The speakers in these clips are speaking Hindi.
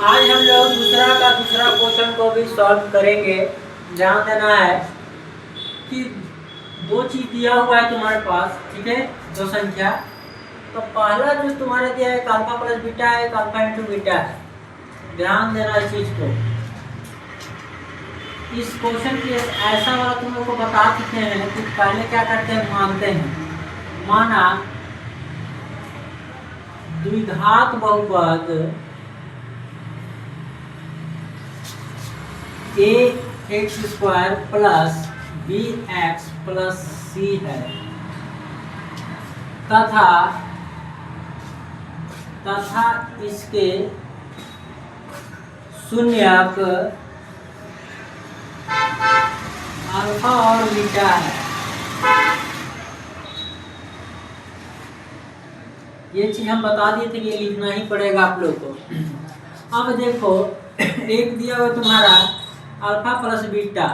आज हम लोग दूसरा क्वेश्चन को भी सॉल्व करेंगे। ध्यान देना है कि दो चीज दिया हुआ है तुम्हारे पास, ठीक है, दो संख्या। तो पहला जो तुम्हारे दिया है एक अल्फा प्लस बीटा है, एक अल्फा इंटू बीटा है। ध्यान देना इस चीज को। इस क्वेश्चन की ऐसा वाला तुम लोग को बता चुके हैं कि पहले क्या करते हैं, मानते हैं। माना द्विघात बहुपद A X square plus B X plus C है तथा इसके शून्यक अल्फा और बीटा है। ये चीज हम बता दिए थे कि ये लिखना ही पड़ेगा आप लोग को। अब देखो एक दिया हुआ तुम्हारा अल्फा प्लस बीटा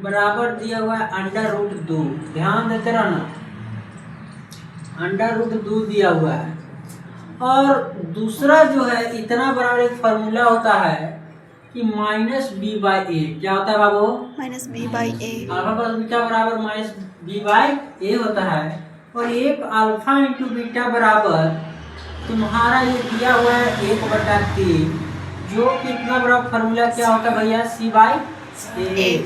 बराबर दिया हुआ है अंडर रूट 2। ध्यान देते रहना, अंडर रूट 2 दिया हुआ है। और दूसरा जो है इतना बराबर एक फार्मूला होता है कि माइनस बी बाई ए। क्या होता है बाबू? Minus B by A. Alpha plus beta बराबर माइनस बी बाई ए होता है। और एक अल्फा इंटू बीटा बराबर तुम्हारा ये दिया हुआ है 1/3, जो कितना बड़ा फार्मूला क्या होता है भैया? सी बाई ए।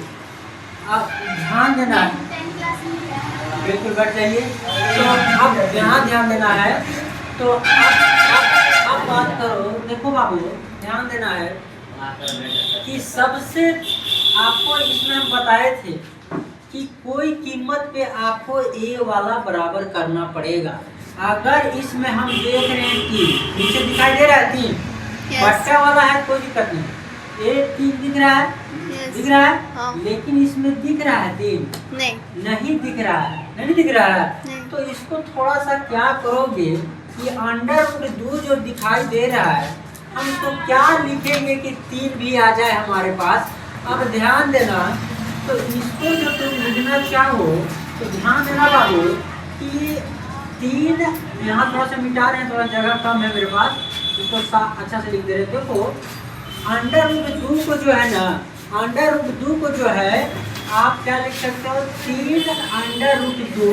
अब ध्यान देना है, बिल्कुल बैठ जाइए। तो अब यहाँ ध्यान देना है। तो अब बात करो। देखो बाबू ध्यान देना है कि सबसे आपको इसमें हम बताए थे कि कोई कीमत पे आपको ए वाला बराबर करना पड़ेगा। अगर इसमें हम देख रहे हैं कि नीचे दिखाई दे रहा है 3, बट्टा वाला है, कोई दिक्कत नहीं। ए 3 दिख रहा है, दिख रहा है। हाँ। लेकिन इसमें दिख रहा है 3 नहीं दिख रहा है, नहीं दिख रहा है। तो इसको थोड़ा सा क्या करोगे कि अंडर रूट 2 जो दिखाई दे रहा है हम इसको क्या लिखेंगे कि 3 भी आ जाए हमारे पास। अब ध्यान देना, तो इसको जो तुम लिखना चाहो तो ध्यान देना बाबू कि 3 यहाँ थोड़ा सा मिटा रहे हैं, थोड़ा जगह कम है मेरे पास, इसको अच्छा से लिख दे रहे। देखो अंडर रूट 2 को जो है ना, अंडर रूट 2 को जो है आप क्या लिख सकते हो? 3 अंडर रूट 2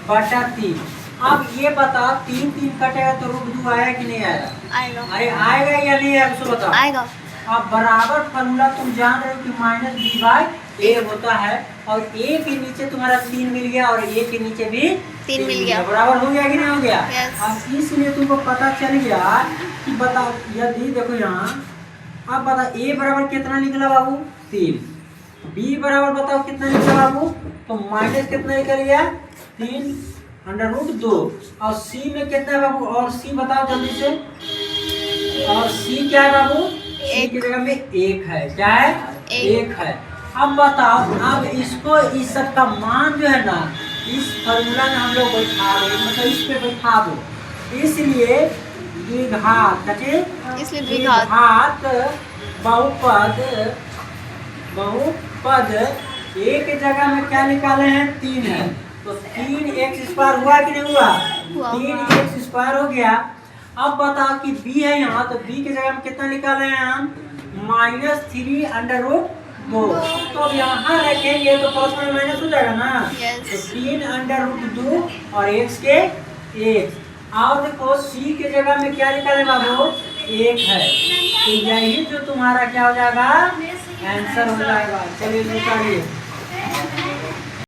बटा 3। अब ये बता 3 3 कटेगा तो रूट 2 आएगा कि नहीं आएगा? आएगा। अरे आएगा या नहीं आएगा उसको बताओ। आएगा। अब बराबर फार्मूला तुम जान रहे हो कि माइनस बी बाई ए होता है। और ए के नीचे तुम्हारा 3 मिल गया और ए के नीचे भी 3 मिल गया। बराबर हो गया कि नहीं हो गया? अब इसलिए तुमको पता चल गया कि बताओ, यदि देखो यहाँ अब बता ए बराबर कितना निकला बाबू? 3। बी बराबर बताओ कितना निकला बाबू? तो माइनस कितना निकल गया? 3 अंडर रूट 2। और सी में कितना है बाबू? और सी बताओ जल्दी से। और सी क्या है बाबू? सी की जगह में 1 है। क्या है? 1 है। अब बताओ, अब इसको इस सब का मान जो है ना इस फार्मूला में हम लोग बैठा दो, मतलब इस पे बैठा दो। इसलिए द्विघात बहुपद एक जगह में क्या निकाले हैं? 3 है। तो 3 एक्स स्क्वायर हुआ कि नहीं हुआ? 3 एक्स स्क्वायर हो गया। अब बताओ कि b है यहाँ, तो b की जगह में कितना निकाले हैं हम? -3 अंडर रूट 2। तो अब यहाँ रखेंगे तो प्लस में माइनस हो जाएगा ना। तो 3 अंडर रूट 2 और x के 1। और देखो c के जगह में क्या निकाले बाबू? 1 है। तो यही जो तुम्हारा क्या हो जाएगा? आंसर हो जाएगा। चलिए निकालिए।